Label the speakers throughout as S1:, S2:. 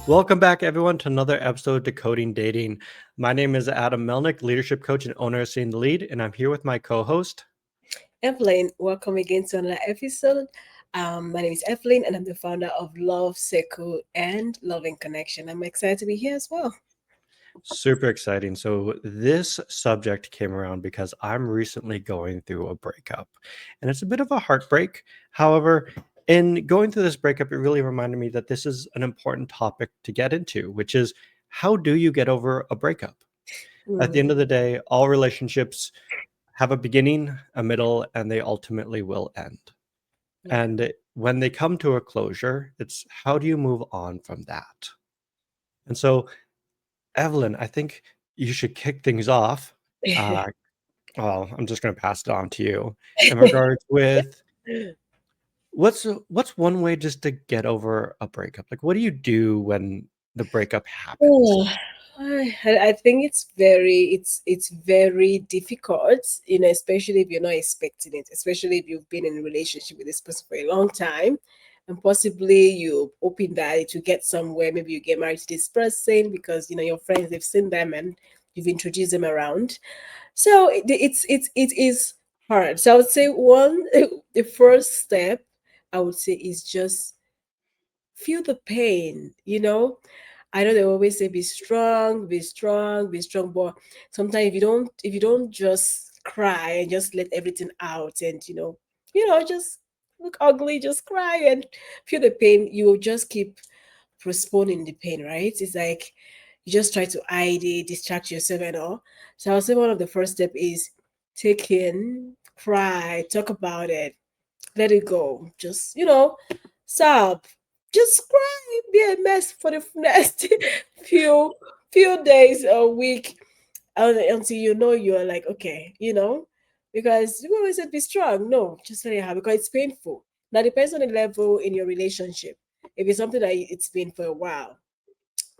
S1: Welcome back, everyone, to another episode of Decoding Dating. My name is Adam Melnyk, leadership coach and owner of Seeing the Lead, and I'm here with my co-host.
S2: Evelyn, welcome again to another episode. My name is Evelyn, and I'm the founder of Love Circle and Loving Connection. I'm excited to be here as well.
S1: Super exciting. So this subject came around because I'm recently going through a breakup, and it's a bit of a heartbreak. However, in going through this breakup, it really reminded me that this is an important topic to get into, which is how do you get over a breakup? At the end of
S2: Mm,
S1: the day, all relationships have a beginning, a middle, and they ultimately will end.
S2: yeah.
S1: And when they come to a closure, it's how do you move on from that? And so, Evelyn, I think you should kick things off. Uh, well, I'm just going to pass it on to you in regards with what's one way just to get over a breakup? Like, what do you do when the breakup happens?
S2: Oh, I think it's very difficult, especially if you're not expecting it, especially if you've been in a relationship with this person for a long time, and possibly you hoping that it will get somewhere. Maybe you get married to this person because your friends they've seen them and you've introduced them around. So it is hard. So I would say the first step I would say is just feel the pain. I know they always say be strong, be strong, be strong, but sometimes if you don't just cry and just let everything out and just look ugly, just cry and feel the pain, you will just keep postponing the pain, right? It's like you just try to hide it, distract yourself and all. So I'll say one of the first step is take in, cry, talk about it, let it go. Just, sob. Just cry, be a mess for the next few few days or week until you're like, okay, because you always said be strong. No, just let it happen because it's painful. Now depends on the level in your relationship. If it's something that it's been for a while,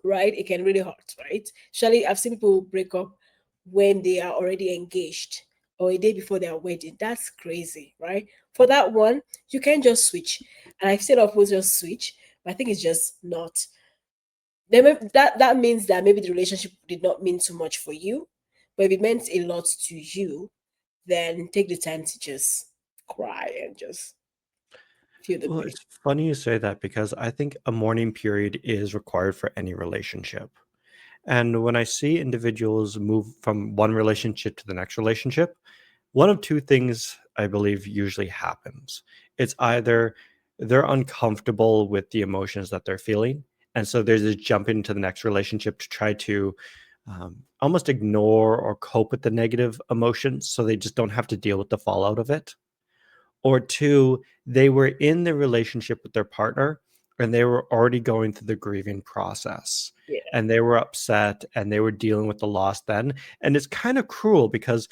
S2: right? It can really hurt, right? Surely I've seen people break up when they are already engaged or a day before their wedding. That's crazy, right? For that one, you can just switch. And I've seen people just switch, but I think it's just not. That means that maybe the relationship did not mean too much for you, but if it meant a lot to you, then take the time to just cry and just feel the
S1: Well,
S2: pain.
S1: it's funny you say that because I think a mourning period is required for any relationship. And when I see individuals move from one relationship to the next relationship, one of two things I believe usually happens. It's either they're uncomfortable with the emotions that they're feeling. And so there's this jump into the next relationship to try to almost ignore or cope with the negative emotions so they just don't have to deal with the fallout of it. Or two, they were in the relationship with their partner and they were already going through the grieving process
S2: Yeah.
S1: and they were upset and they were dealing with the loss then. And it's kind of cruel because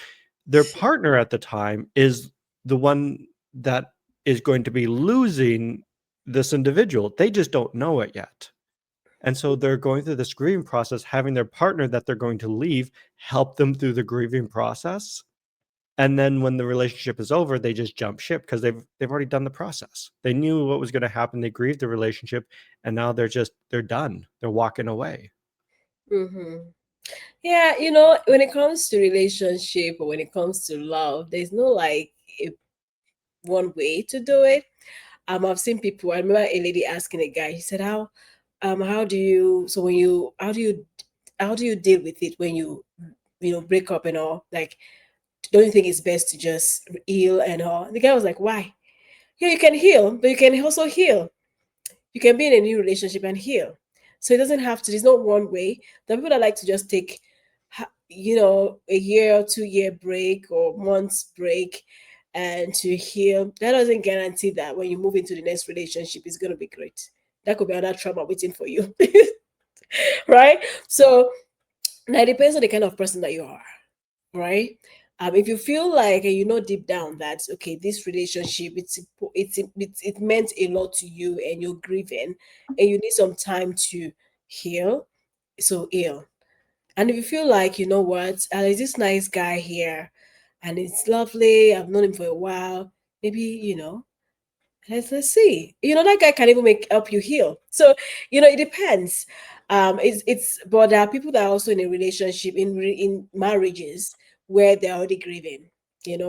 S1: their partner at the time is the one that is going to be losing this individual. They just don't know it yet. And so they're going through this grieving process, having their partner that they're going to leave help them through the grieving process, and then when the relationship is over, they just jump ship because they've already done the process. They knew what was going to happen. They grieved the relationship, and now they're done. They're walking away.
S2: Mm-hmm. Yeah, when it comes to relationship or when it comes to love, there's no like a one way to do it. I've seen people. I remember a lady asking a guy. He said, how do you? So when you, how do you deal with it when you break up and all? Like, don't you think it's best to just heal and all? And the guy was like, why? Yeah, you can heal, but you can also heal. You can be in a new relationship and heal. So it doesn't have to. There's not one way. The people that like to just take, a year or 2 year break or months break and to heal, that doesn't guarantee that when you move into the next relationship, it's going to be great. That could be another trauma waiting for you. Right? So now it depends on the kind of person that you are, right? If you feel like and you know deep down that okay, this relationship it meant a lot to you and you're grieving and you need some time to heal, so heal. And if you feel like, you know what, there's this nice guy here and it's lovely, I've known him for a while, maybe, Let's see. That guy can even make help you heal. So, it depends. It's but there are people that are also in a relationship in marriages where they're already grieving.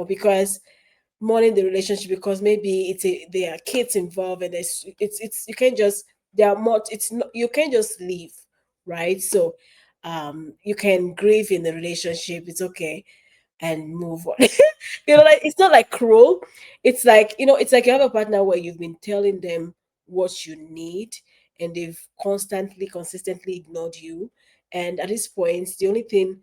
S2: Because mourning the relationship because maybe there are kids involved and it's you can't just there are more it's not you can't just leave, right? So, you can grieve in the relationship. It's okay and move on. Like it's not like cruel. It's like you have a partner where you've been telling them what you need and they've consistently ignored you. And at this point, the only thing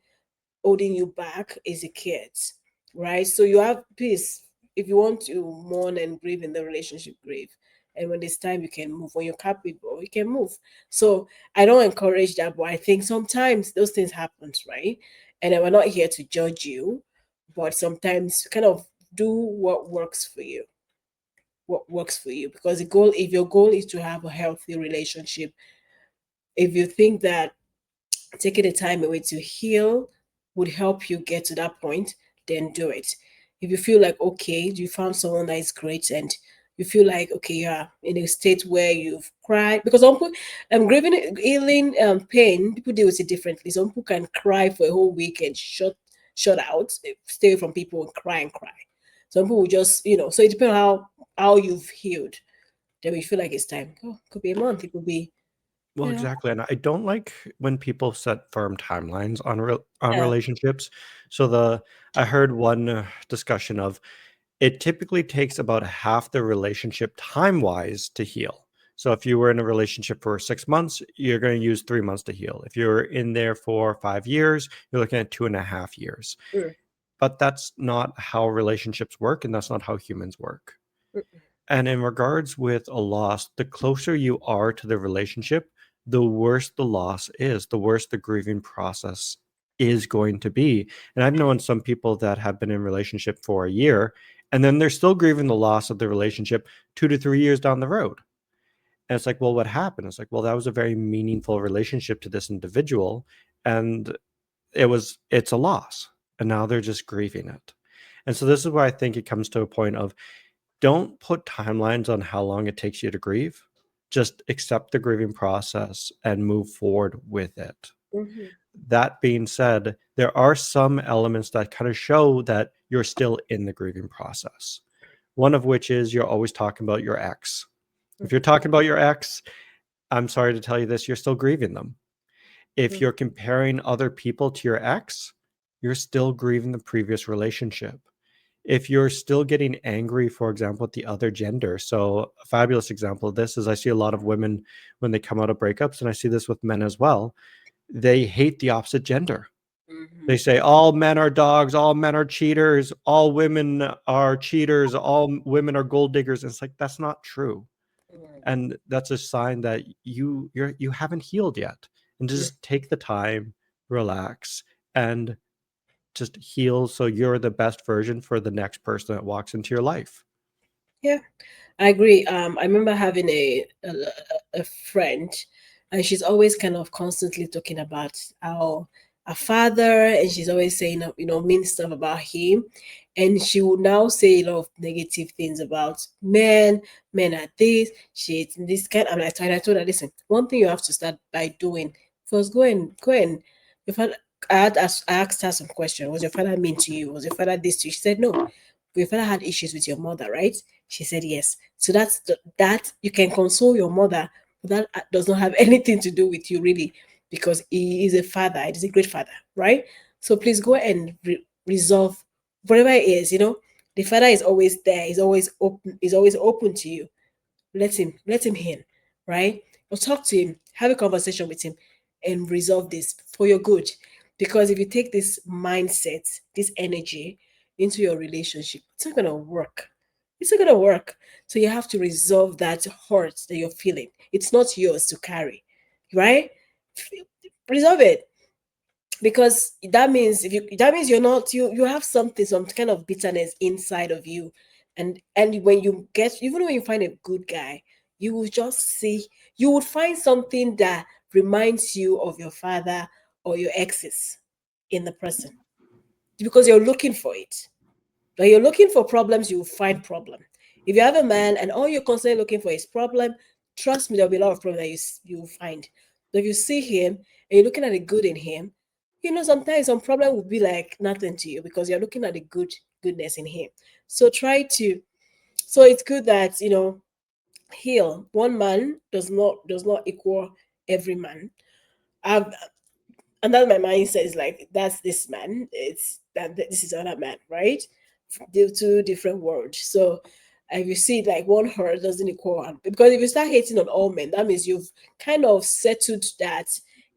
S2: holding you back is the kids, right? So you have peace. If you want to mourn and grieve in the relationship, grieve. And when it's time, you can move. When you're capable, you can move. So I don't encourage that, but I think sometimes those things happen, right? And then we're not here to judge you, but sometimes kind of do what works for you. What works for you. Because if your goal is to have a healthy relationship, if you think that taking the time away to heal would help you get to that point, then do it. If you feel like, okay, you found someone that is great and you feel like, okay, yeah, in a state where you've cried, because some people, grieving, healing, pain, people deal with it differently. Some people can cry for a whole week and shut out, stay away from people and cry and cry. Some people will just, so it depends on how you've healed. Then we feel like it's time. Oh, it could be a month, it could be,
S1: Well,
S2: you know,
S1: exactly, and I don't like when people set firm timelines on
S2: uh,
S1: relationships. So I heard one discussion of it typically takes about half the relationship time-wise to heal. So if you were in a relationship for 6 months, you're going to use 3 months to heal. If you're in there for 5 years, you're looking at 2.5 years.
S2: mm,
S1: But that's not how relationships work, and that's not how humans work.
S2: mm,
S1: And in regards with a loss, the closer you are to the relationship, the worse the loss is, the worse the grieving process is going to be. And I've known some people that have been in relationship for a year and then they're still grieving the loss of the relationship 2 to 3 years down the road. And it's like, well, what happened? It's like, well, that was a very meaningful relationship to this individual. And it's a loss. And now they're just grieving it. And so this is where I think it comes to a point of don't put timelines on how long it takes you to grieve. Just accept the grieving process and move forward with it.
S2: mhm,
S1: That being said, there are some elements that kind of show that you're still in the grieving process. One of which is you're always talking about your ex. If you're
S2: mhm,
S1: talking about your ex, I'm sorry to tell you this, you're still grieving them. If
S2: mhm,
S1: you're comparing other people to your ex, you're still grieving the previous relationship. If you're still getting angry, for example, at the other gender. So, a fabulous example of this is I see a lot of women when they come out of breakups, and I see this with men as well. They hate the opposite gender. They
S2: mhm,
S1: say all men are dogs, all men are cheaters, all women are cheaters, all women are gold diggers. And it's like that's not true. And that's a sign that you haven't healed yet. And
S2: mhm.
S1: just take the time, relax, and just heal so you're the best version for the next person that walks into your life.
S2: Yeah, I agree. I remember having a friend, and she's always kind of constantly talking about how her father, and she's always saying mean stuff about him, and she would now say a lot of negative things about men. Men are this, shit, this kind. I told her, listen, one thing you have to start by doing first, go and. Your father, I asked her some question. Was your father mean to you? Was your father this to you? She said no. Your father had issues with your mother, right? She said yes. So that you can console your mother, but that does not have anything to do with you really, because he is a father. It is a great father, right? So please go and resolve whatever it is. The father is always there. He's always open. He's always open to you. Let him in, right? Or talk to him, have a conversation with him, and resolve this for your good. Because if you take this mindset, this energy into your relationship, it's not gonna work. It's not gonna work. So you have to resolve that hurt that you're feeling. It's not yours to carry, right? Resolve it, because that means you have something, some kind of bitterness inside of you. And when you get, even when you find a good guy, you will just see, you would find something that reminds you of your father or your exes in the person, because you're looking for it. When you're looking for problems, you will find problem. If you have a man and all you're constantly looking for is problem, trust me, there'll be a lot of problem that you will find. But if you see him and you're looking at the good in him, sometimes some problem will be like nothing to you because you're looking at the goodness in him. So try to. So it's good that heal. One man does not equal every man. I've And that's my mindset is like that's this man, it's that this is another man, right? They're two different worlds. So if you see like one hurt doesn't equal one, because if you start hating on all men, that means you've kind of settled that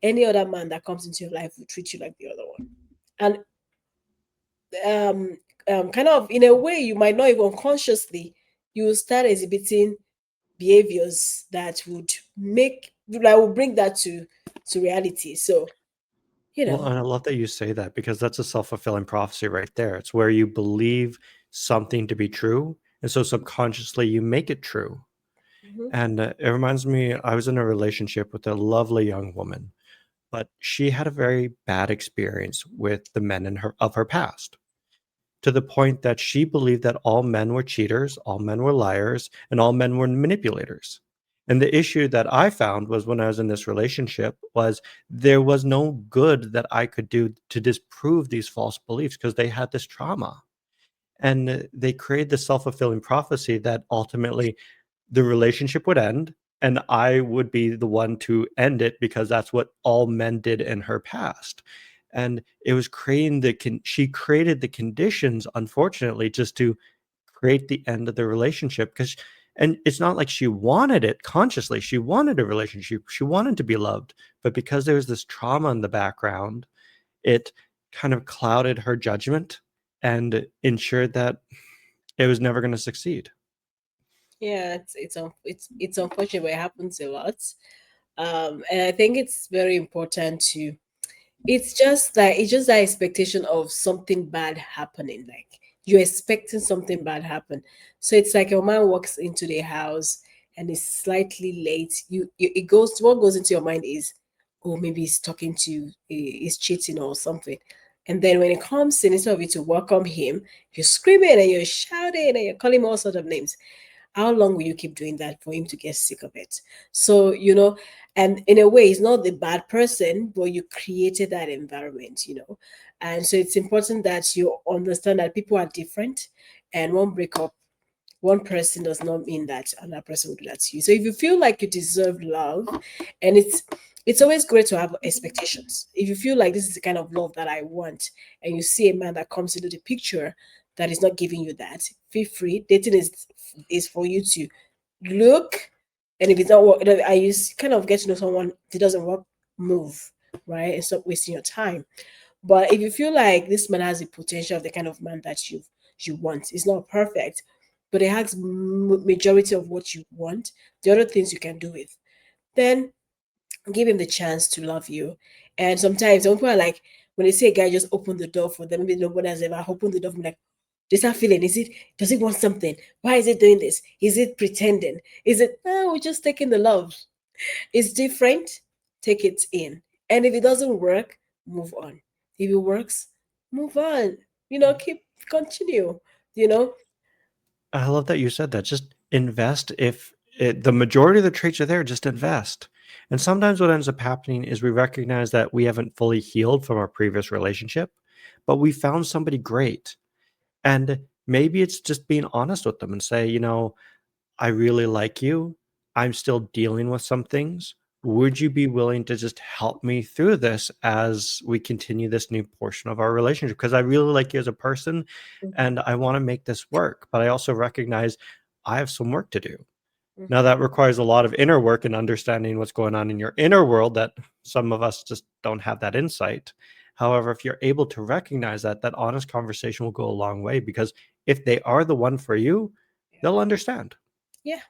S2: any other man that comes into your life will treat you like the other one. And um kind of in a way you might not even consciously, you will start exhibiting behaviors that would make that will bring that to reality. So you
S1: Well,
S2: know
S1: and I love that you say that because that's a self-fulfilling prophecy right there. It's where you believe something to be true, and so subconsciously you make it true.
S2: mhm.
S1: And it reminds me, I was in a relationship with a lovely young woman, but she had a very bad experience with the men in her past, to the point that she believed that all men were cheaters, all men were liars, and all men were manipulators. And the issue that I found was when I was in this relationship was there was no good that I could do to disprove these false beliefs because they had this trauma. And they created this self-fulfilling prophecy that ultimately the relationship would end and I would be the one to end it because that's what all men did in her past. And it was creating she created the conditions, unfortunately, just to create the end of the relationship. And it's not like she wanted it consciously. She wanted a relationship. She wanted to be loved. But because there was this trauma in the background, it kind of clouded her judgment and ensured that it was never going to succeed.
S2: Yeah, it's unfortunate, but it happens a lot. And I think it's very important to. It's just that expectation of something bad happening. Like you're expecting something bad happen. So it's like your man walks into the house and is slightly late. What goes into your mind is, oh, maybe he's talking to you, he's cheating or something. And then when it comes in, instead of you to welcome him, you're screaming and you're shouting and you're calling him all sorts of names. How long will you keep doing that for him to get sick of it? So, and in a way, he's not the bad person, but you created that environment. And so it's important that you understand that people are different, and one breakup, one person does not mean that another person will do that to you. So if you feel like you deserve love, and it's always great to have expectations. If you feel like this is the kind of love that I want, and you see a man that comes into the picture that is not giving you that, feel free. Dating is for you to look, and if it's not work, I use kind of get to know someone. If it doesn't work, move, right, and stop wasting your time. But if you feel like this man has the potential of the kind of man that you want, it's not perfect, but it has majority of what you want, the other things you can do with, then give him the chance to love you. And sometimes some people are like, when they say a guy just open the door for them, maybe nobody has ever opened the door for me, like, they start feeling, does it want something? Why is it doing this? Is it pretending? Is it, no, we're just taking the love. It's different. Take it in. And if it doesn't work, move on. If it works, move on. Continue. You know?
S1: I love that you said that. Just invest. If the majority of the traits are there, just invest. And sometimes what ends up happening is we recognize that we haven't fully healed from our previous relationship, but we found somebody great. And maybe it's just being honest with them and say, I really like you. I'm still dealing with some things. Would you be willing to just help me through this as we continue this new portion of our relationship? Because I really like you as a person
S2: Mhm,
S1: and I want to make this work. But I also recognize I have some work to do. Now,
S2: mhm.
S1: that requires a lot of inner work and understanding what's going on in your inner world that some of us just don't have that insight. However, if you're able to recognize that, that honest conversation will go a long way because if they are the one for you, they'll understand.
S2: Yeah.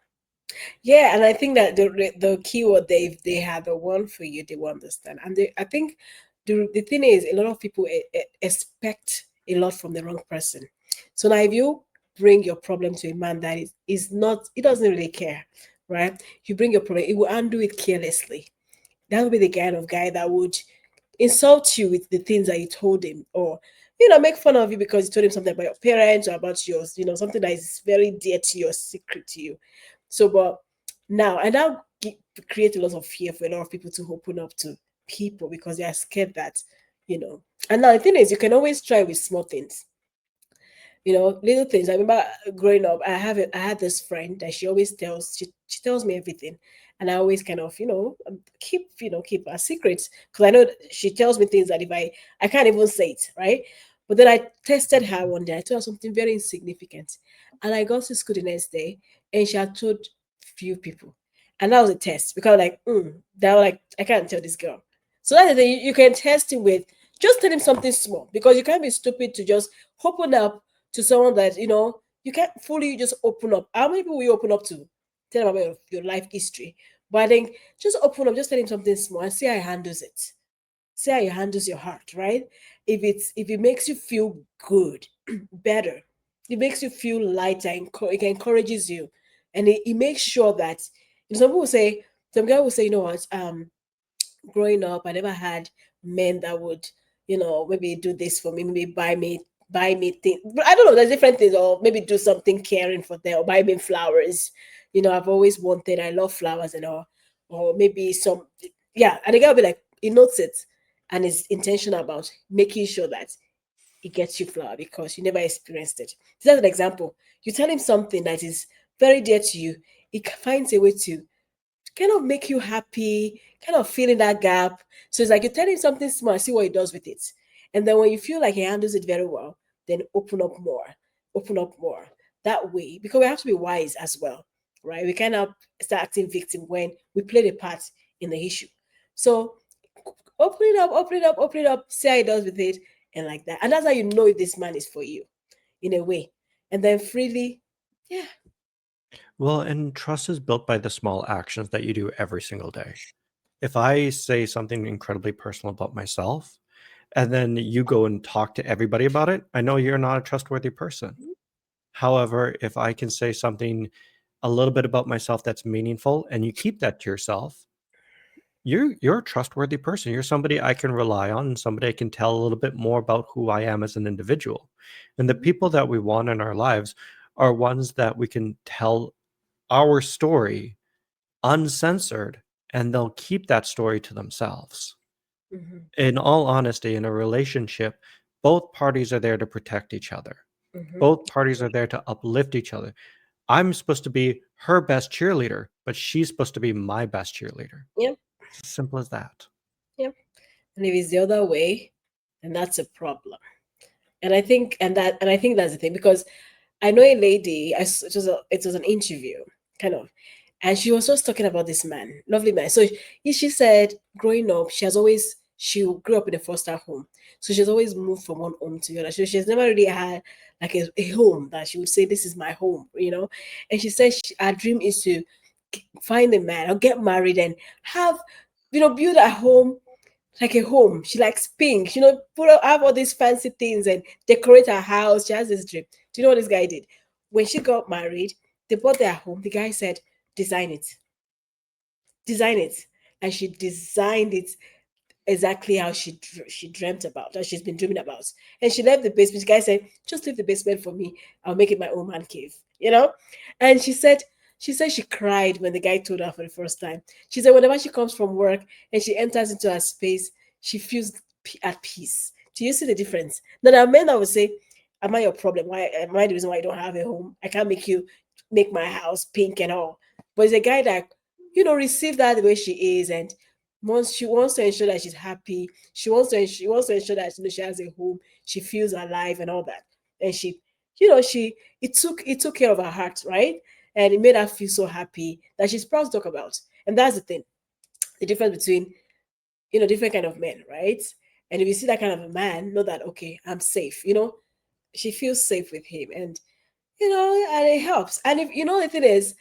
S2: Yeah, and I think that the keyword they have the one for you, they will understand. And I think the thing is, a lot of people expect a lot from the wrong person. So now, if you bring your problem to a man that is not, he doesn't really care, right? You bring your problem, he will undo it carelessly. That would be the kind of guy that would insult you with the things that you told him, or make fun of you because you told him something about your parents or about yours, something that is very dear to your secret to you. So, but now, and that create a lot of fear for a lot of people to open up to people because they are scared that, you know. And now the thing is, you can always try with small things, little things. I remember growing up, I had this friend that she tells me everything, and I always kind of keep her secrets because I know she tells me things that if I can't even say it, right. But then I tested her one day. I told her something very insignificant, and I got to school the next day, and she had told few people, and that was a test because that was like I can't tell this girl. So that's the thing. You can test him with just tell him something small because you can't be stupid to just open up to someone that you can't fully just open up. How many people will you open up to? Tell them about your life history. But I think just open up, just tell him something small and see how he handles it. See how he handles your heart, right? If it makes you feel good, better, it makes you feel lighter, it encourages you, and it makes sure that some people say, some guy will say, you know what, growing up, I never had men that would, maybe do this for me, maybe buy me things. But I don't know, there's different things, or maybe do something caring for them, or buy me flowers. I've always wanted, I love flowers and all, or maybe some, yeah. And the guy will be like, he notes it and is intentional about making sure that he gets you flower because you never experienced it. That's an example. You tell him something that is very dear to you, he finds a way to kind of make you happy, kind of fill in that gap. So it's like you tell him something small, see what he does with it. And then when you feel like he handles it very well, then open up more. That way, because we have to be wise as well, right? We cannot start acting victim when we play the part in the issue. So open it up, open it up, open it up, see how he does with it, and like that. And that's how you know if this man is for you, in a way. And then freely, yeah.
S1: Well, and trust is built by the small actions that you do every single day. If I say something incredibly personal about myself, and then you go and talk to everybody about it, I know you're not a trustworthy person. However, if I can say something a little bit about myself that's meaningful and you keep that to yourself, you're a trustworthy person. You're somebody I can rely on and somebody I can tell a little bit more about who I am as an individual. And the people that we want in our lives are ones that we can tell our story uncensored, and they'll keep that story to themselves.
S2: Mm-hmm,
S1: In all honesty, in a relationship, both parties are there to protect each other.
S2: mm-hmm.
S1: Both parties are there to uplift each other. I'm supposed to be her best cheerleader, but she's supposed to be my best cheerleader.
S2: Yep,
S1: It's as simple as that.
S2: yep. And if it's the other way, then that's a problem. And I think that's the thing because I know a lady. It was an interview, kind of, and she was just talking about this man, lovely man. So she said, growing up, she grew up in a foster home, so she's always moved from one home to the other. So she's never really had like a home that she would say this is my home. And she said her dream is to find a man or get married and have build a home like a home. She likes pink, have all these fancy things and decorate her house. She has this dream. Do you know what this guy did? When she got married, they bought their home. The guy said, design it, design it. And she designed it exactly how she dreamt about, that she's been dreaming about. And she left the basement. The guy said, "Just leave the basement for me. I'll make it my own man cave." And she said she cried when the guy told her for the first time. She said whenever she comes from work and she enters into her space, she feels at peace. Do you see the difference? Now there are men that would say, "Am I your problem? Why am I the reason why you don't have a home? I can't make my house pink and all." But it's a guy that receive that the way she is, and she wants to ensure that she's happy. She wants to ensure that she has a home. She feels alive and all that. And she it took care of her heart, right? And it made her feel so happy that she's proud to talk about. And that's the thing, the difference between different kind of men, right? And if you see that kind of a man, know that okay, I'm safe. She feels safe with him, and it helps. And if the thing is,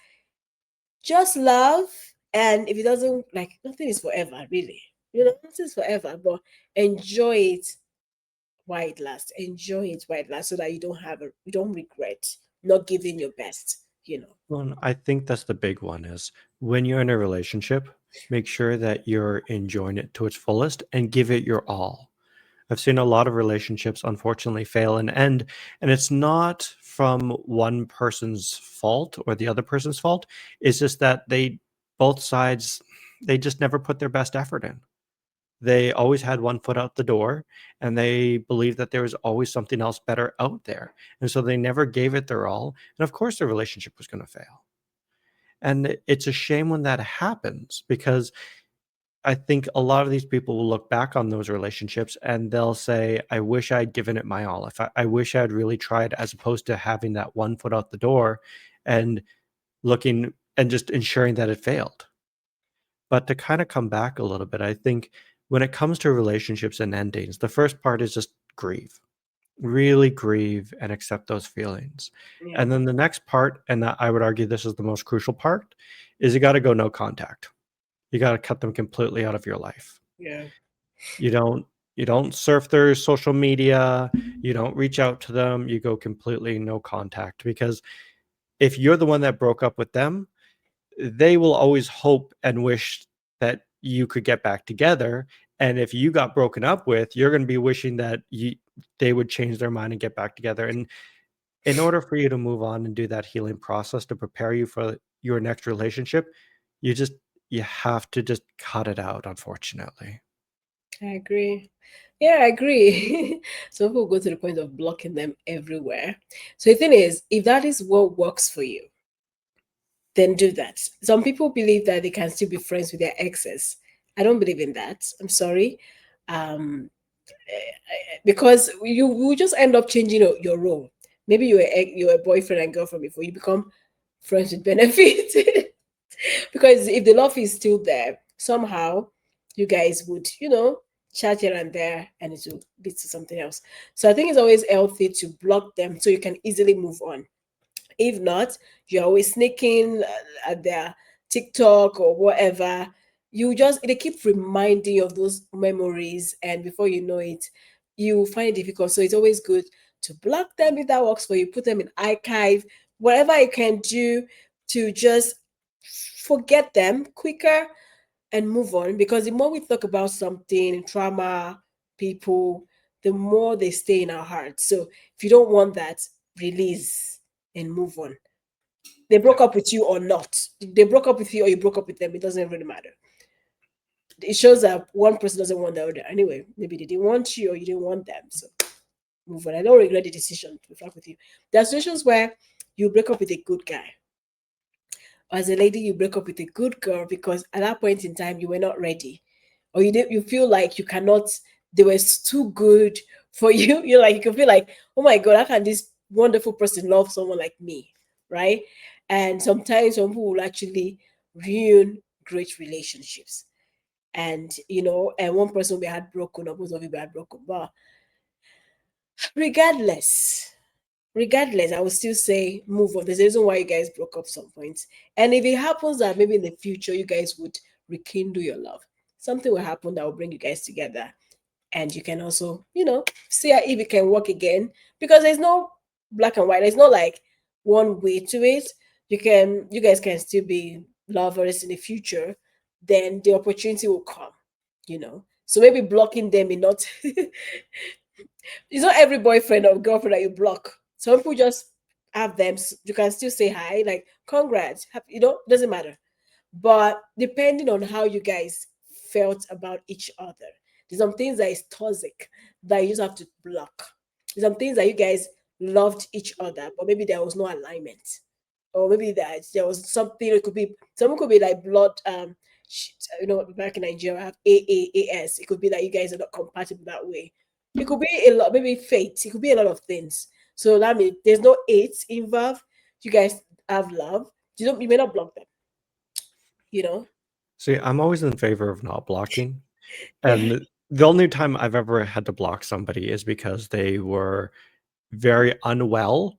S2: just love. And if it doesn't, like, nothing is forever, really. Nothing is forever, but enjoy it while it lasts. Enjoy it while it lasts so that you don't regret not giving your best.
S1: Well, and I think that's the big one is when you're in a relationship, make sure that you're enjoying it to its fullest and give it your all. I've seen a lot of relationships unfortunately fail and end, and it's not from one person's fault or the other person's fault. It's just that both sides, they just never put their best effort in. They always had one foot out the door, and they believed that there was always something else better out there. And so they never gave it their all. And of course, their relationship was going to fail. And it's a shame when that happens, because I think a lot of these people will look back on those relationships and they'll say, I wish I'd given it my all. I wish I'd really tried, as opposed to having that one foot out the door and looking and just ensuring that it failed. But to kind of come back a little bit, I think when it comes to relationships and endings, the first part is just grieve, really grieve and accept those feelings.
S2: Yeah.
S1: And then the next part, and I would argue this is the most crucial part, is you got to go no contact. You got to cut them completely out of your life.
S2: Yeah.
S1: You don't you don't surf their social media, you don't reach out to them, you go completely no contact, because if you're the one that broke up with them, they will always hope and wish that you could get back together. And if you got broken up with, you're going to be wishing that they would change their mind and get back together. And in order for you to move on and do that healing process to prepare you for your next relationship, you just you have to just cut it out, unfortunately.
S2: I agree. Yeah, I agree. Some people go to the point of blocking them everywhere. So the thing is, if that is what works for you, then do that. Some people believe that they can still be friends with their exes. I don't believe in that. I'm sorry. Um, because you will just end up changing your role. Maybe you're a boyfriend and girlfriend before you become friends with benefit. Because if the love is still there, somehow you guys would, chat here and there and it will lead to something else. So I think it's always healthy to block them so you can easily move on. If not, you're always sneaking at their TikTok or whatever. They keep reminding you of those memories, and before you know it, you find it difficult. So it's always good to block them if that works for you. Put them in archive, whatever you can do to just forget them quicker and move on. Because the more we talk about something, trauma, people, the more they stay in our hearts. So if you don't want that, release and move on. They broke up with you or not. They broke up with you or you broke up with them. It doesn't really matter. It shows that one person doesn't want the other. Anyway, maybe they didn't want you or you didn't want them. So move on. I don't regret the decision to fuck with you. There are situations where you break up with a good guy. As a lady, you break up with a good girl because at that point in time you were not ready. Or you feel like you cannot, they were too good for you. You're like, you can feel like, oh my god, how can this wonderful person love someone like me? Right? And sometimes some people will actually ruin great relationships. And and one person will be heartbroken, or both of you be heartbroken. But regardless, regardless, I would still say move on. There's a reason why you guys broke up some points. And if it happens that maybe in the future you guys would rekindle your love, something will happen that will bring you guys together. And you can also, see if it can work again. Because there's no black and white. There's no like one way to it. You guys can still be lovers in the future. Then the opportunity will come, So maybe blocking them may not it's not every boyfriend or girlfriend that you block. Some people just have them. You can still say hi, like congrats, doesn't matter. But depending on how you guys felt about each other, there's some things that is toxic that you just have to block. There's some things that you guys loved each other, but maybe there was no alignment, or maybe that there was something. It could be someone could be like blood. Back in Nigeria, I have AAAS. It could be that you guys are not compatible that way. It could be a lot, maybe fate. It could be a lot of things. So that means there's no hate involved. You guys have love. You may not block them. You know.
S1: See, I'm always in favor of not blocking.
S2: Yeah.
S1: And the only time I've ever had to block somebody is because they were very unwell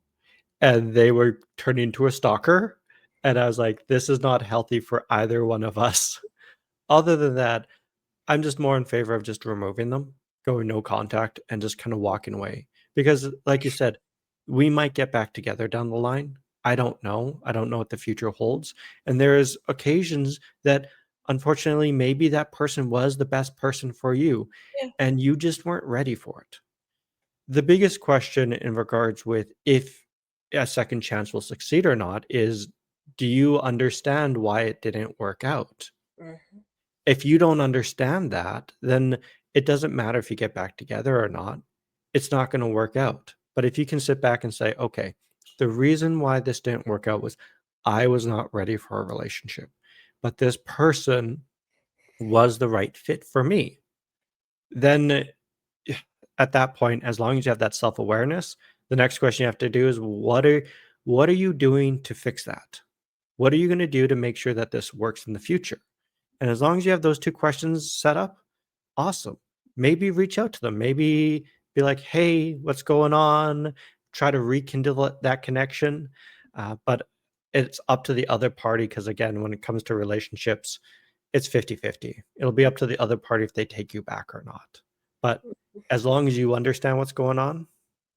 S1: and they were turning into a stalker. And I was like, this is not healthy for either one of us. Other than that, I'm just more in favor of just removing them, going no contact, and just kind of walking away. Because, like you said, we might get back together down the line. I don't know. I don't know what the future holds. And there's occasions that unfortunately, maybe that person was the best person for you
S2: Yeah.
S1: and you just weren't ready for it. The biggest question in regards with if a second chance will succeed or not is, do you understand why it didn't work out?
S2: Mhm.
S1: If you don't understand that, then it doesn't matter if you get back together or not. It's not going to work out. But if you can sit back and say, okay, the reason why this didn't work out was I was not ready for a relationship, but this person was the right fit for me, then at that point, as long as you have that self-awareness, the next question you have to do is what are you doing to fix that? What are you going to do to make sure that this works in the future? And as long as you have those two questions set up, awesome. Maybe reach out to them. Maybe be like, hey, what's going on? Try to rekindle that connection. But it's up to the other party because, again, when it comes to relationships, it's 50-50. It'll be up to the other party if they take you back or not. But as long as you understand what's going on,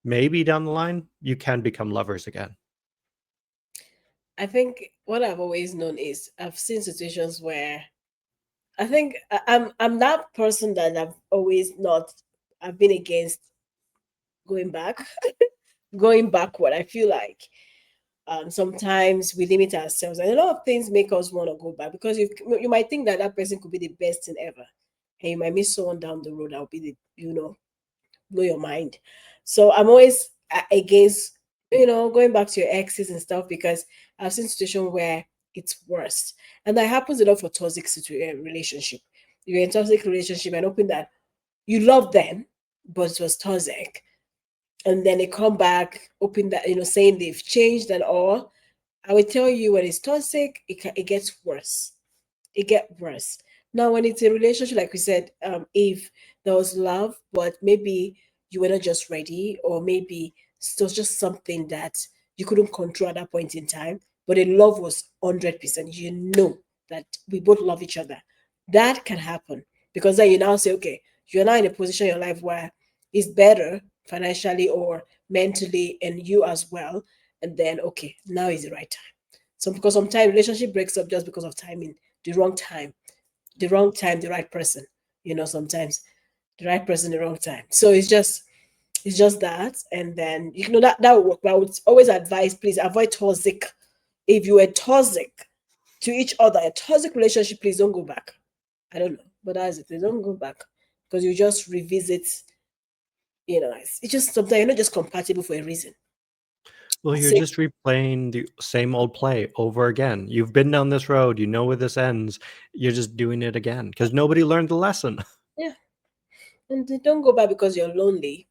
S1: maybe down the line, you can become lovers again.
S2: I think what I've always known is I've seen situations where I think I'm that person that I've always not I've been against going back, going backward. I feel like sometimes we limit ourselves, and a lot of things make us want to go back because you might think that that person could be the best thing ever, and you might meet someone down the road that will be the blow your mind. So I'm always against going back to your exes and stuff because I've seen situations where it's worse, and that happens a lot for toxic relationship. You're in a toxic relationship and hoping that you love them, but it was toxic, and then they come back hoping that saying they've changed and all. I will tell you, when it's toxic, it gets worse. It get worse. Now, when it's a relationship, like we said, if there was love, but maybe you were not just ready, or maybe it was just something that you couldn't control at that point in time, but the love was 100%. You know that we both love each other. That can happen because then you now say, okay, you're now in a position in your life where it's better financially or mentally, and you as well. And then, okay, now is the right time. So, because sometimes relationship breaks up just because of timing, the wrong time, the wrong time, the right person. Sometimes the right person, the wrong time. So it's just that, and then that will work. But I would always advise, please avoid toxic. If you are toxic to each other, a toxic relationship, please don't go back. I don't know, but that's it. Please don't go back because you just revisit. It's just sometimes you're not just compatible for a reason.
S1: Well, you're
S2: So
S1: just replaying the same old play over again. You've been down this road, you know where this ends. You're just doing it again because nobody learned the lesson.
S2: yeah, and then don't go back because you're lonely.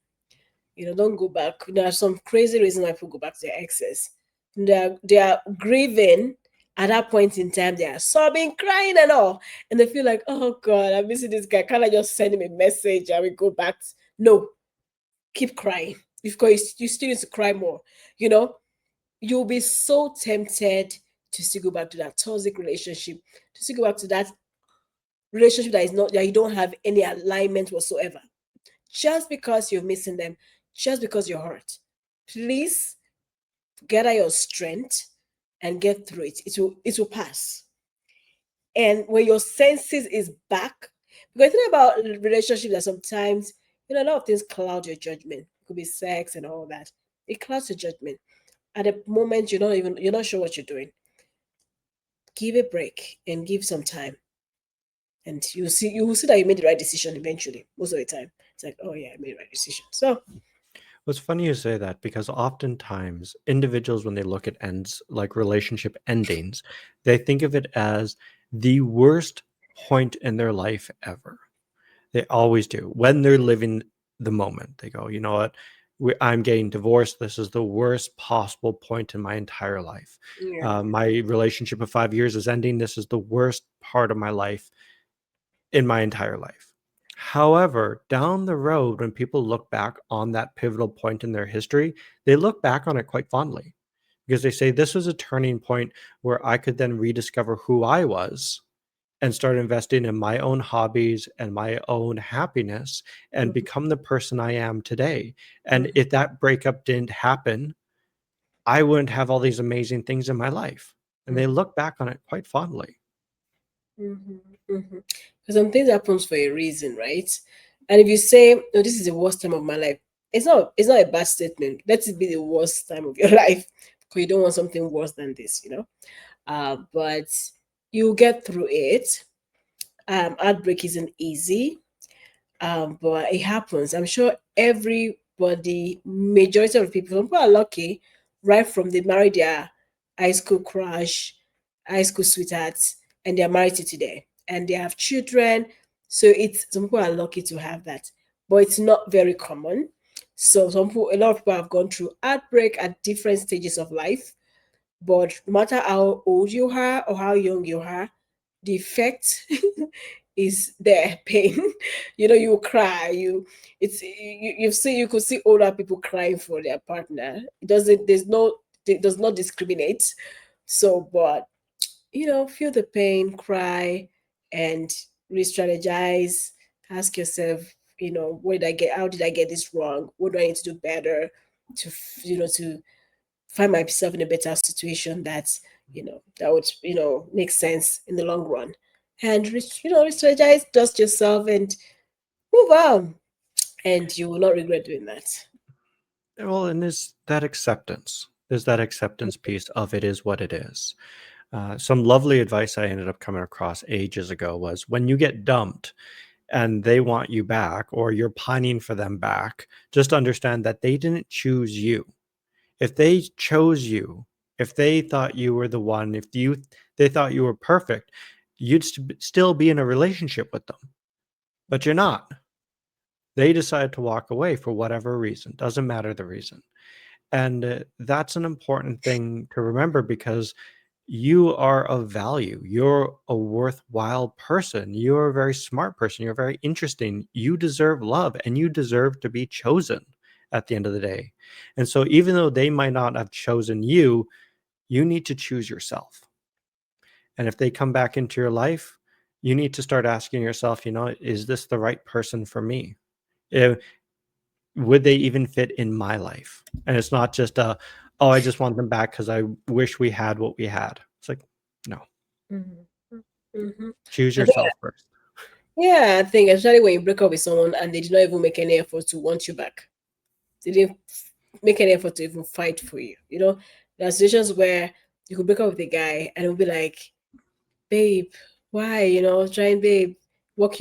S2: Don't go back. There are some crazy reasons why people go back to their exes. They are grieving at that point in time. They are sobbing, crying, and all, and they feel like, oh God, I'm missing this guy. Can't I just send him a message and we go back? No, keep crying because you still need to cry more. You know, you'll be so tempted to still go back to that toxic relationship, to still go back to that relationship that is not that you don't have any alignment whatsoever, just because you're missing them, just because you're hurt. Please gather your strength and get through it. It will pass. And when your senses is back, because think about relationship that sometimes a lot of things cloud your judgment. It could be sex and all that. It clouds your judgment. At the moment you're not sure what you're doing. Give a break and give some time. And you will see that you made the right decision eventually. Most of the time. It's like, oh yeah, I made the right decision. So
S1: Well, it's funny you say that because oftentimes individuals, when they look at ends like relationship endings, they think of it as the worst point in their life ever. They always do. When they're living the moment, they go, you know what? I'm getting divorced. This is the worst possible point in my entire life.
S2: yeah.
S1: My relationship of 5 years is ending. This is the worst part of my life in my entire life. However, down the road, when people look back on that pivotal point in their history, they look back on it quite fondly because they say this was a turning point where I could then rediscover who I was and start investing in my own hobbies and my own happiness and
S2: Mhm,
S1: become the person I am today. And
S2: mhm.
S1: if that breakup didn't happen, I wouldn't have all these amazing things in my life. And they
S2: Mhm.
S1: look back on it quite fondly.
S2: Because some things happens for a reason, right? And if you say, "No, this is the worst time of my life," it's not a bad statement. Let it be the worst time of your life, because you don't want something worse than this, you know. But you get through it. Heartbreak isn't easy, but it happens. I'm sure everybody, majority of people, some people are lucky, right from they married their high school crush, high school sweethearts, and they're married to today, and they have children. So it's some people are lucky to have that, but it's not very common. So some people, a lot of people have gone through heartbreak at different stages of life. But no matter how old you are or how young you are, the effect is there. Pain. You know, you cry. You could see older people crying for their partner. It doesn't. There's no. It does not discriminate. So, but feel the pain, cry, and re-strategize. Ask yourself, what did I get? How did I get this wrong? What do I need to do better to find myself in a better situation that would make sense in the long run, and strategize, dust yourself, and move on, and you will not regret doing that.
S1: Well, and is that acceptance piece of it is what it is. Some lovely advice I ended up coming across ages ago was when you get dumped and they want you back or you're pining for them back, just understand that they didn't choose you. If they chose you, if they thought you were the one, if they thought you were perfect, you'd still be in a relationship with them. But you're not. They decided to walk away for whatever reason. Doesn't matter the reason. And that's an important thing to remember because you are of value. You're a worthwhile person. You're a very smart person. You're very interesting. You deserve love and you deserve to be chosen at the end of the day. And so, even though they might not have chosen you, you need to choose yourself. And if they come back into your life, you need to start asking yourself, is this the right person for me? If, would they even fit in my life? And it's not just oh, I just want them back because I wish we had what we had. It's like, no,
S2: Mhm. Mhm.
S1: choose
S2: I think,
S1: yourself first.
S2: yeah, I think especially when you break up with someone and they did not even make any effort to want you back. They didn't make any effort to even fight for you. There are situations where you could break up with a guy and it'll be like, babe, why? Trying, babe, walk,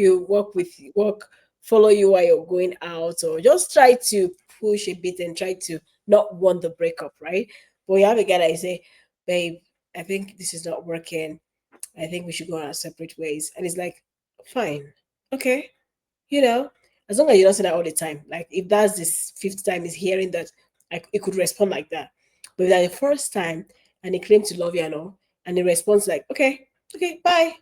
S2: follow you while you're going out, or just try to push a bit and try to not want the breakup, right? But you have a guy that you say, babe, I think this is not working. I think we should go our separate ways. And it's like, fine, okay, you know, as long as you don't say that all the time. Like if that's this fifth time he's hearing that, like it could respond like that. But if that's the first time and he claims to love you and all, and he responds like, okay, okay, bye.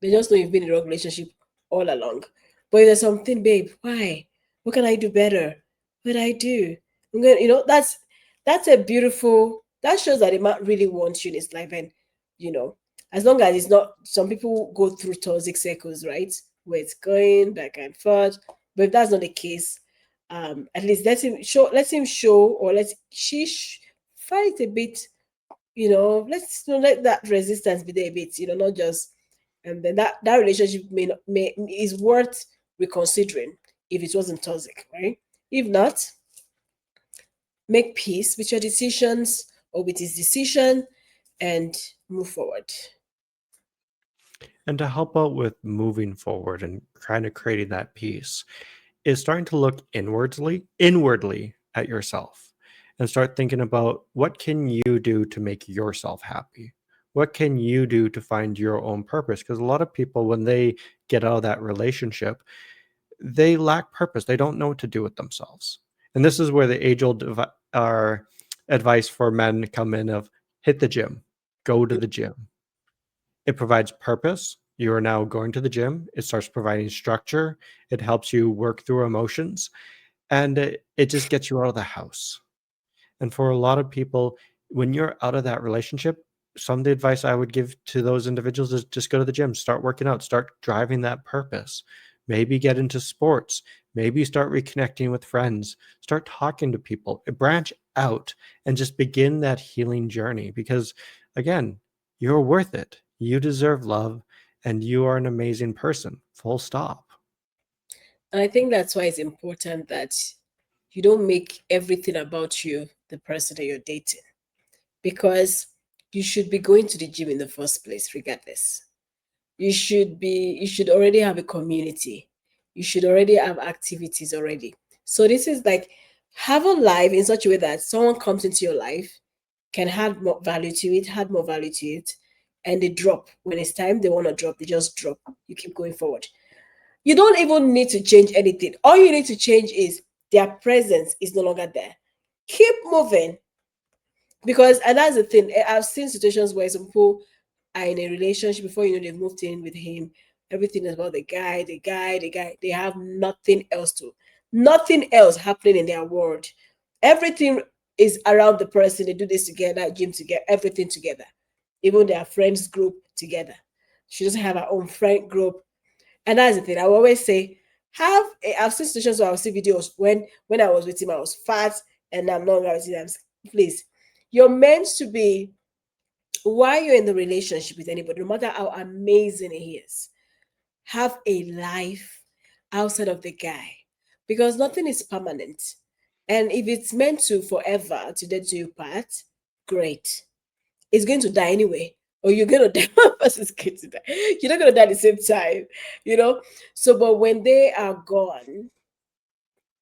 S2: They just know you've been in a wrong relationship all along. But if there's something, babe, why? What can I do better? What I do? I'm gonna, that's a beautiful. That shows that the man really wants you in his life, and you know, as long as it's not. Some people go through toxic circles, right, where it's going back and forth. But if that's not the case, at least let him show, or fight a bit. Let that resistance be there a bit. Not just, and then that relationship may is worth reconsidering if it wasn't toxic, right? If not, make peace with your decisions or with his decision and move forward.
S1: And to help out with moving forward and kind of creating that peace is starting to look inwardly at yourself and start thinking about what can you do to make yourself happy? What can you do to find your own purpose? Because a lot of people, when they get out of that relationship, they lack purpose. They don't know what to do with themselves. And this is where the age-old our advice for men come in of hit the gym, go to the gym. It provides purpose. You are now going to the gym. It starts providing structure. It helps you work through emotions, and it just gets you out of the house. And for a lot of people, when you're out of that relationship, some of the advice I would give to those individuals is just go to the gym, start working out, start driving that purpose. Maybe get into sports, maybe start reconnecting with friends, start talking to people, branch out and just begin that healing journey because again, you're worth it. You deserve love and you are an amazing person. Full stop.
S2: And I think that's why it's important that you don't make everything about you the person that you're dating, because you should be going to the gym in the first place regardless. You should already have a community. You should already have activities already. So this is like, have a life in such a way that someone comes into your life, can add more value to it, and they drop. When it's time they want to drop, they just drop. You keep going forward. You don't even need to change anything. All you need to change is their presence is no longer there. Keep moving. Because, and that's the thing, I've seen situations where some people are in a relationship, before you know they've moved in with him. Everything is about the guy, the guy, the guy. They have nothing else happening in their world. Everything is around the person. They do this together, gym together, everything together. Even their friends group together. She doesn't have her own friend group. And that's the thing. I will always say, I've seen situations where I'll see videos when I was with him, I was fat, and I'm no longer with him. Please, you're meant to be, while you're in the relationship with anybody, no matter how amazing he is, have a life outside of the guy, because nothing is permanent. And if it's meant to forever, to death do you part, great. It's going to die anyway, or you're going to die. One person's going to die. You're not going to die at the same time, you know. So, but when they are gone,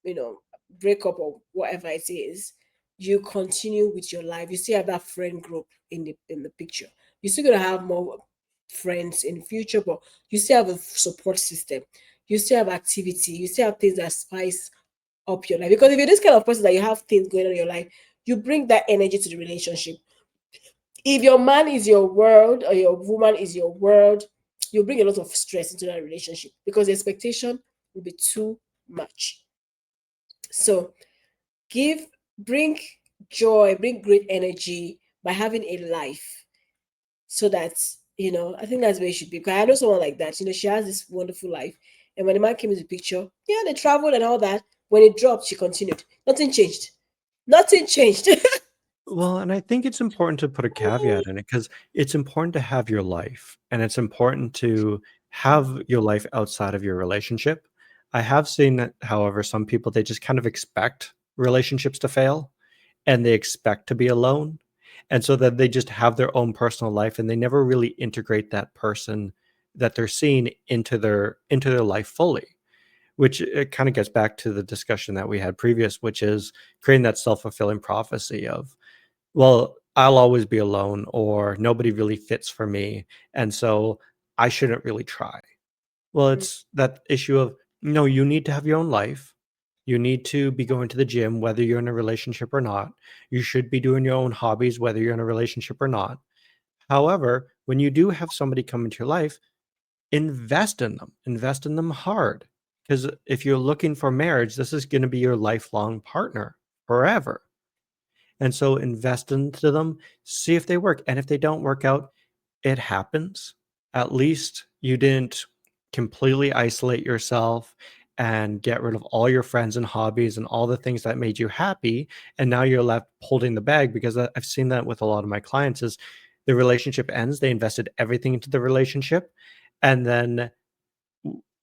S2: you know, breakup or whatever it is, you continue with your life. You still have that friend group in the picture. You're still gonna have more friends in the future, but you still have a support system. You still have activity. You still have things that spice up your life. Because if you're this kind of person that you have things going on in your life, you bring that energy to the relationship. If your man is your world or your woman is your world, you bring a lot of stress into that relationship because the expectation will be too much. So give bring joy, bring great energy by having a life, so that, I think that's where it should be. Because I know someone like that. She has this wonderful life, and when the man came into the picture, yeah, they traveled and all that. When it dropped, she continued. Nothing changed. Nothing changed.
S1: Well, and I think it's important to put a caveat in it because it's important to have your life and it's important to have your life outside of your relationship. I have seen that, however, some people they just kind of expect relationships to fail and they expect to be alone. And so that they just have their own personal life and they never really integrate that person that they're seeing into their life fully, which it kind of gets back to the discussion that we had previous, which is creating that self-fulfilling prophecy of, well, I'll always be alone or nobody really fits for me. And so I shouldn't really try. Well, it's that issue of no, you need to have your own life. You need to be going to the gym, whether you're in a relationship or not. You should be doing your own hobbies, whether you're in a relationship or not. However, when you do have somebody come into your life, invest in them hard. Because if you're looking for marriage, this is going to be your lifelong partner forever. And so invest into them, see if they work. And if they don't work out, it happens. At least you didn't completely isolate yourself and get rid of all your friends and hobbies and all the things that made you happy. And now you're left holding the bag because I've seen that with a lot of my clients is the relationship ends. They invested everything into the relationship. And then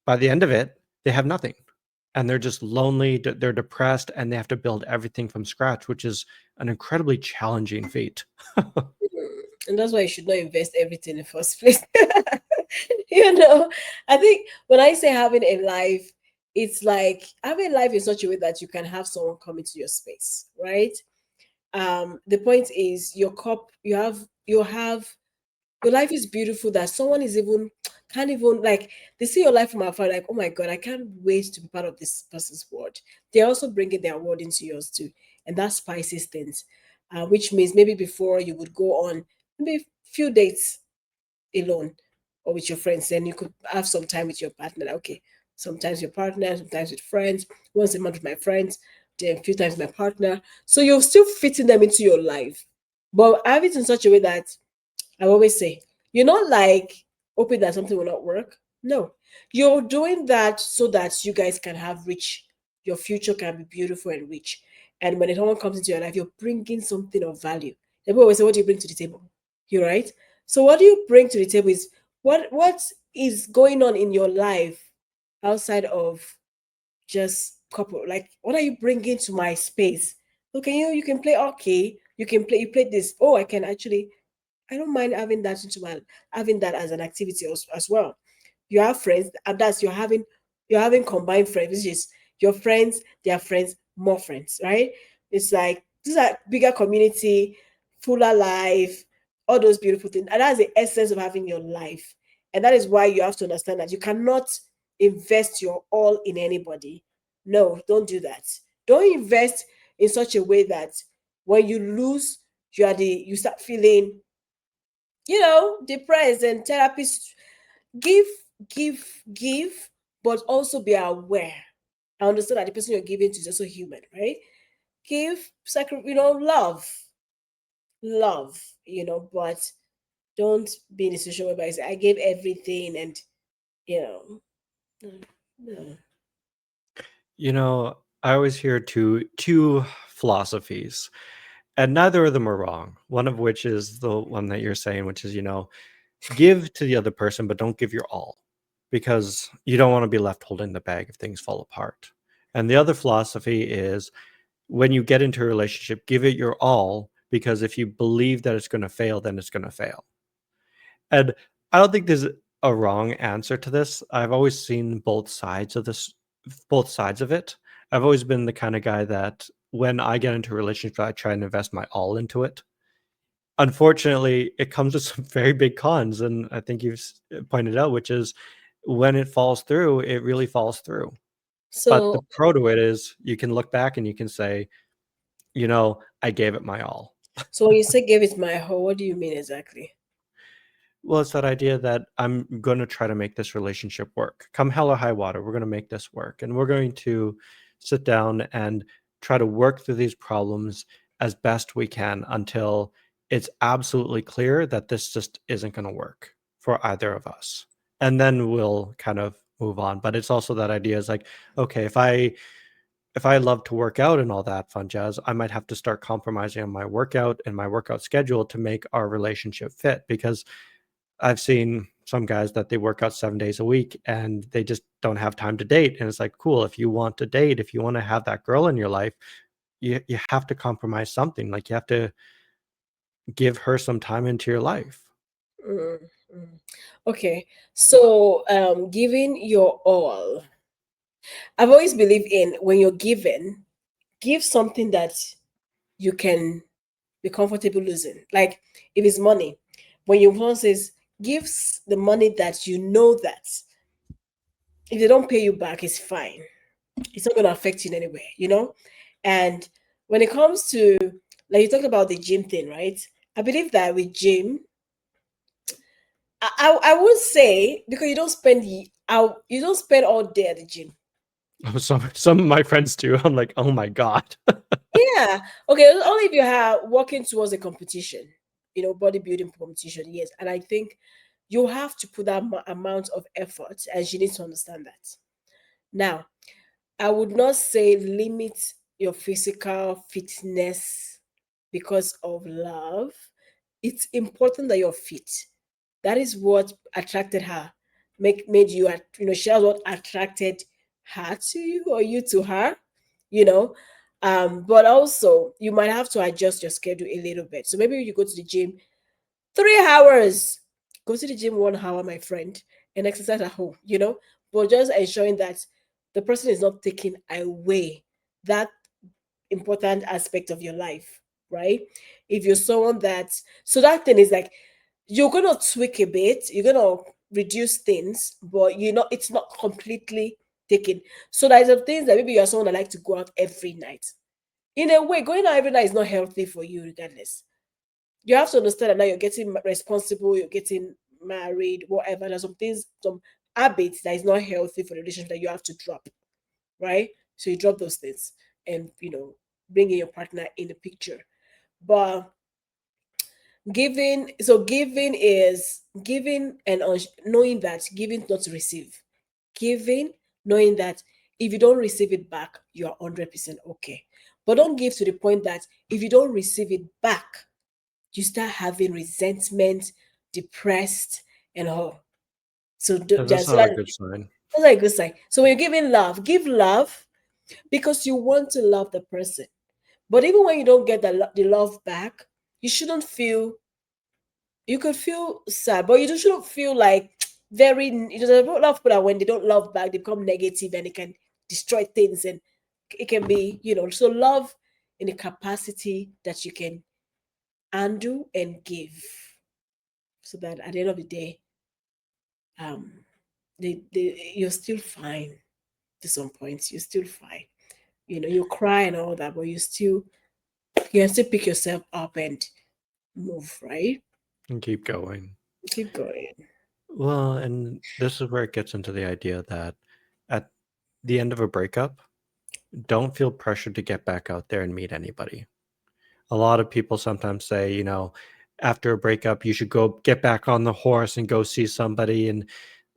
S1: by the end of it, they have nothing and they're just lonely, they're depressed, and they have to build everything from scratch, which is an incredibly challenging feat.
S2: And that's why you should not invest everything in the first place. you know, I think when I say having a life, it's like having life in such a way that you can have someone come into your space, right? The point is your cup, you have your life is beautiful that someone is even can't even like they see your life from afar, like, oh my god, I can't wait to be part of this person's world. They're also bringing their world into yours too, and that spices things. Which means maybe before you would go on maybe few dates alone or with your friends, then you could have some time with your partner. Like, okay, sometimes your partner, sometimes with friends, once a month with my friends, then a few times my partner. So you're still fitting them into your life, but have it in such a way that I always say, you're not like hoping that something will not work. No, you're doing that so that you guys can have rich, your future can be beautiful and rich. And when someone comes into your life, you're bringing something of value. People always say, what do you bring to the table? You're right. So what do you bring to the table is what is going on in your life outside of just couple? Like, what are you bringing to my space? Okay, you can play okay, you play this. Oh, I can actually, I don't mind having that into my, having that as an activity as well. You have friends, and that's, you're having combined friends, which is your friends, their friends, more friends, right? It's like this is a bigger community, fuller life, all those beautiful things. And that's the essence of having your life. And that is why you have to understand that you cannot invest your all in anybody. No, don't do that. Don't invest in such a way that when you lose, you start feeling, depressed. And therapists give, give, give, but also be aware. I understand that the person you're giving to is also human, right? Give, love, but don't be in a situation whereby I say, I gave everything and, you know, no, no.
S1: I always hear two philosophies, and neither of them are wrong. One of which is the one that you're saying, which is, give to the other person, but don't give your all, because you don't want to be left holding the bag if things fall apart. And the other philosophy is, when you get into a relationship, give it your all, because if you believe that it's going to fail, then it's going to fail. And I don't think there's a wrong answer to this. I've always seen both sides of it. I've always been the kind of guy that when I get into a relationship, I try and invest my all into it. Unfortunately, it comes with some very big cons, and I think you've pointed out, which is when it falls through, it really falls through. But the
S2: So,
S1: pro to it is you can look back and you can say, I gave it my all.
S2: so when you say give it my whole, what do you mean exactly?
S1: Well, it's that idea that I'm going to try to make this relationship work. Come hell or high water, we're going to make this work. And we're going to sit down and try to work through these problems as best we can until it's absolutely clear that this just isn't going to work for either of us. And then we'll kind of move on. But it's also that idea is like, okay, if I love to work out and all that fun jazz, I might have to start compromising on my workout and my workout schedule to make our relationship fit, because I've seen some guys that they work out 7 days a week and they just don't have time to date. And it's like, cool, if you want to date, if you want to have that girl in your life, you have to compromise something. Like, you have to give her some time into your life.
S2: Mm, mm. Okay, so giving your all. I've always believed in, when you're given, give something that you can be comfortable losing. Like, if it's money, when your phone says, gives the money that you know that if they don't pay you back, it's fine. It's not going to affect you in any way. And when it comes to, like, you talked about the gym thing, right? I believe that with gym, I would say, because you don't spend all day at the gym.
S1: Some of my friends do. I'm like, oh my God.
S2: Yeah. Okay. Only if you are working towards a competition, bodybuilding competition. Yes. And I think you have to put that amount of effort, and she needs to understand that. Now, I would not say limit your physical fitness because of love. It's important that you're fit. That is what attracted her. Made you, she has what attracted her to you, or you to her, you know. But also you might have to adjust your schedule a little bit. So maybe you go to the gym 3 hours. Go to the gym 1 hour, my friend, and exercise at home. But just ensuring that the person is not taking away that important aspect of your life, right? If you're someone that, so that thing is like, you're gonna tweak a bit, you're gonna reduce things, but it's not completely taken. So there's some things that maybe you're someone that like to go out every night. In a way, going out every night is not healthy for you, regardless. You have to understand that now you're getting responsible, you're getting married, whatever. There's some things, some habits that is not healthy for the relationship that you have to drop, right? So you drop those things and bring in your partner in the picture. But giving is giving, and knowing that giving not to receive. Giving, knowing that if you don't receive it back, you are 100% okay. But don't give to the point that if you don't receive it back, you start having resentment, depressed, and all. So
S1: That's
S2: so
S1: not a
S2: that
S1: good sign.
S2: that's like a good sign. So when you're giving love, give love because you want to love the person. But even when you don't get the love back, you shouldn't feel, you could feel sad, but you just shouldn't feel like very, there's a lot of people that when they don't love back, they become negative and it can destroy things, and it can be, so love in a capacity that you can handle and give, so that at the end of the day, um, you're still fine. To some points, you're still fine. You cry and all that, but you can still pick yourself up and move, right?
S1: And keep going.
S2: Keep going.
S1: Well, and this is where it gets into the idea that at the end of a breakup, don't feel pressured to get back out there and meet anybody. A lot of people sometimes say, after a breakup, you should go get back on the horse and go see somebody. And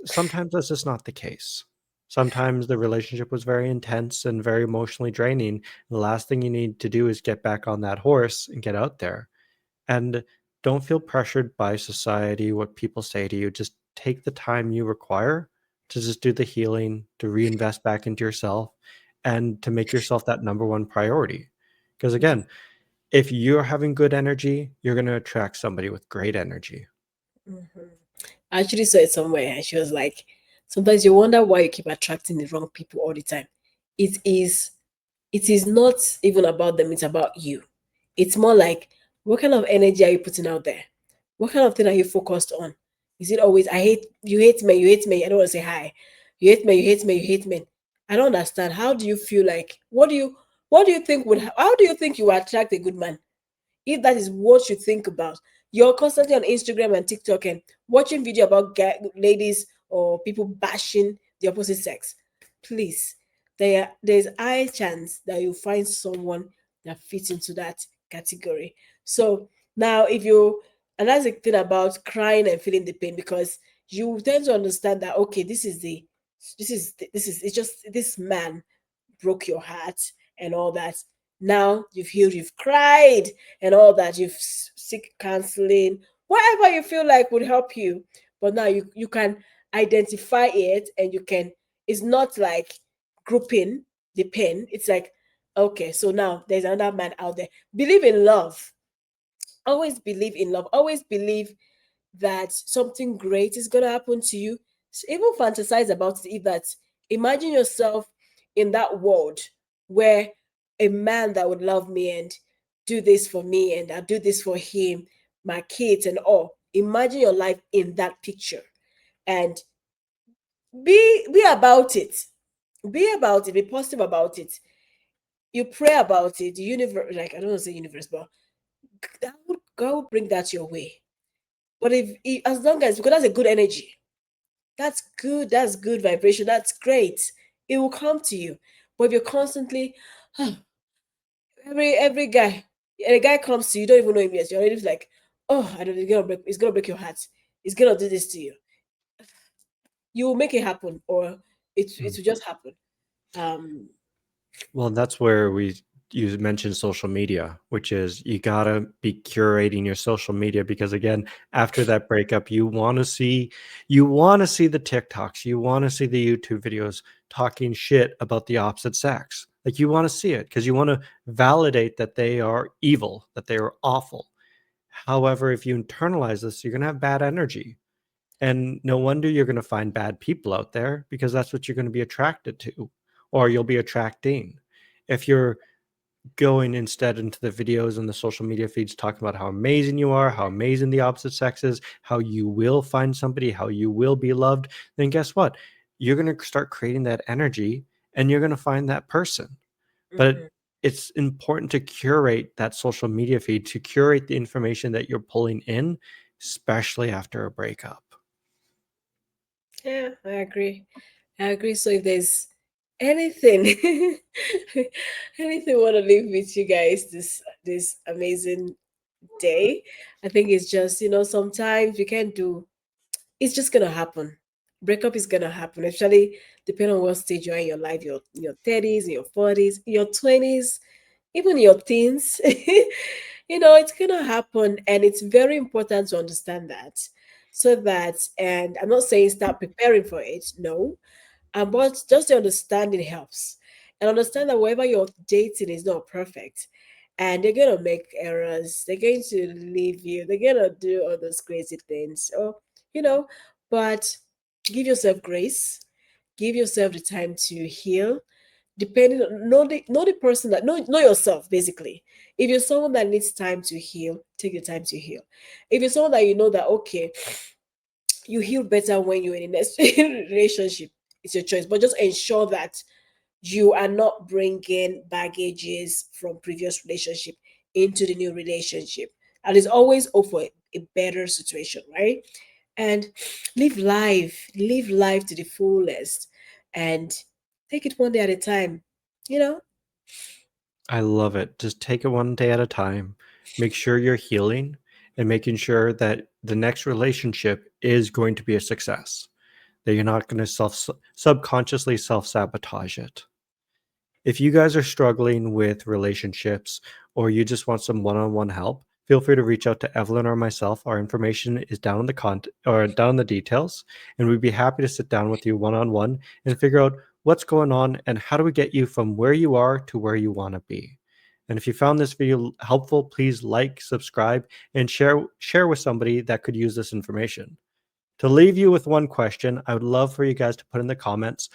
S1: sometimes that's just not the case. Sometimes the relationship was very intense and very emotionally draining. The last thing you need to do is get back on that horse and get out there. And don't feel pressured by society, what people say to you. Just take the time you require to just do the healing, to reinvest back into yourself, and to make yourself that number one priority. Because again, if you're having good energy, you're going to attract somebody with great energy.
S2: Mhm. I actually saw it somewhere, and she was like, sometimes you wonder why you keep attracting the wrong people all the time. It is it is not even about them, it's about you. It's more like, what kind of energy are you putting out there? What kind of thing are you focused on? Is it always, I hate you, hate me, you hate me, I don't want to say hi. You hate me, you hate me, you hate me. I don't understand. How do you feel like, what do you think would, how do you think you will attract a good man? If that is what you think about, you're constantly on Instagram and TikTok and watching video about ladies or people bashing the opposite sex. Please, there's high chance that you find someone that fits into that category. So now, if you, and that's the thing about crying and feeling the pain, because you tend to understand that, okay, this is it's just this man broke your heart and all that. Now you've healed, you've cried and all that, you've seek counseling, whatever you feel like would help you. But now you can identify it, and you can, it's not like grouping the pain. It's like, okay, so now there's another man out there. Believe in love. Always believe in love. Always believe that something great is going to happen to you. Even fantasize about it. If that, imagine yourself in that world where a man that would love me and do this for me, and I do this for him, my kids and all. Imagine your life in that picture, and be about it. Be about it. Be positive about it. You pray about it. The universe, like, I don't want to say universe, but God will bring that your way. But if as long as, because that's a good energy, that's good. That's good vibration. That's great. It will come to you. But if you're constantly, every guy, and a guy comes to you, you don't even know him yet. You're already like, oh, I don't. It's gonna break your heart. It's gonna do this to you. You will make it happen, or it
S1: Mm.
S2: will just happen. Um.
S1: Well, that's where you mentioned social media, which is you gotta be curating your social media because again, after that breakup, you want to see the TikToks, you want to see the YouTube videos talking shit about the opposite sex. Like you want to see it because you want to validate that they are evil, that they are awful. However, if you internalize this, you're gonna have bad energy. And no wonder you're going to find bad people out there because that's what you're going to be attracted to, or you'll be attracting. If you're going instead into the videos and the social media feeds talking about how amazing you are, how amazing the opposite sex is, how you will find somebody, how you will be loved, then guess what? You're going to start creating that energy and you're going to find that person. But
S2: Mhm.
S1: it's important to curate that social media feed, to curate the information that you're pulling in, especially after a breakup.
S2: Yeah, I agree. I agree. So if there's anything, anything I want to leave with you guys this amazing day, I think it's just, sometimes you can't do, it's just gonna happen. Breakup is gonna happen, especially depending on what stage you're in your life, your 30s, in your 40s, in your 20s, even your teens. It's gonna happen, and it's very important to understand that. so that, and I'm not saying start preparing for it, no, but just the understanding helps. And understand that whoever you're dating is not perfect. And they're gonna make errors. They're going to leave you. They're gonna do all those crazy things. Or, you know, but give yourself grace. Give yourself the time to heal. Depending on know the person that know yourself basically. If you're someone that needs time to heal, take your time to heal. If you're someone that you know that okay, you heal better when you're in a next relationship, it's your choice, but just ensure that you are not bringing baggages from previous relationship into the new relationship, and it's always hope for a better situation, right? And live life to the fullest, and take it one day at a time, you know.
S1: I love it. Just take it one day at a time. Make sure you're healing and making sure that the next relationship is going to be a success. That you're not going to subconsciously self sabotage it. If you guys are struggling with relationships or you just want some one-on-one help, feel free to reach out to Evelyn or myself. Our information is down in the or down in the details, and we'd be happy to sit down with you one-on-one and figure out what's going on and how do we get you from where you are to where you want to be. And if you found this video helpful, please like, subscribe, and share with somebody that could use this information. To leave you with one question, I would love for you guys to put in the comments,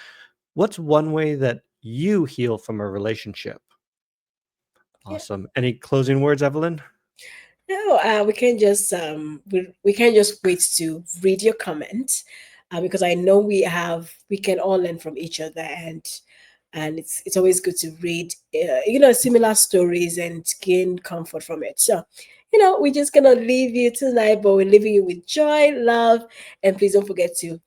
S1: what's one way that you heal from a relationship?
S2: Yeah.
S1: Awesome. Any closing words, Evelyn?
S2: No, we can't just wait to read your comments, because I know we can all learn from each other, and it's always good to read similar stories and gain comfort from it. So, we're just gonna leave you tonight, but we're leaving you with joy, love, and please don't forget to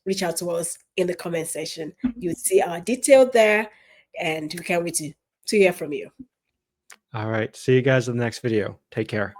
S2: reach out to us in the comment section. You would see our detail there, and we can't wait to hear from you.
S1: All right. See you guys in the next video. Take care.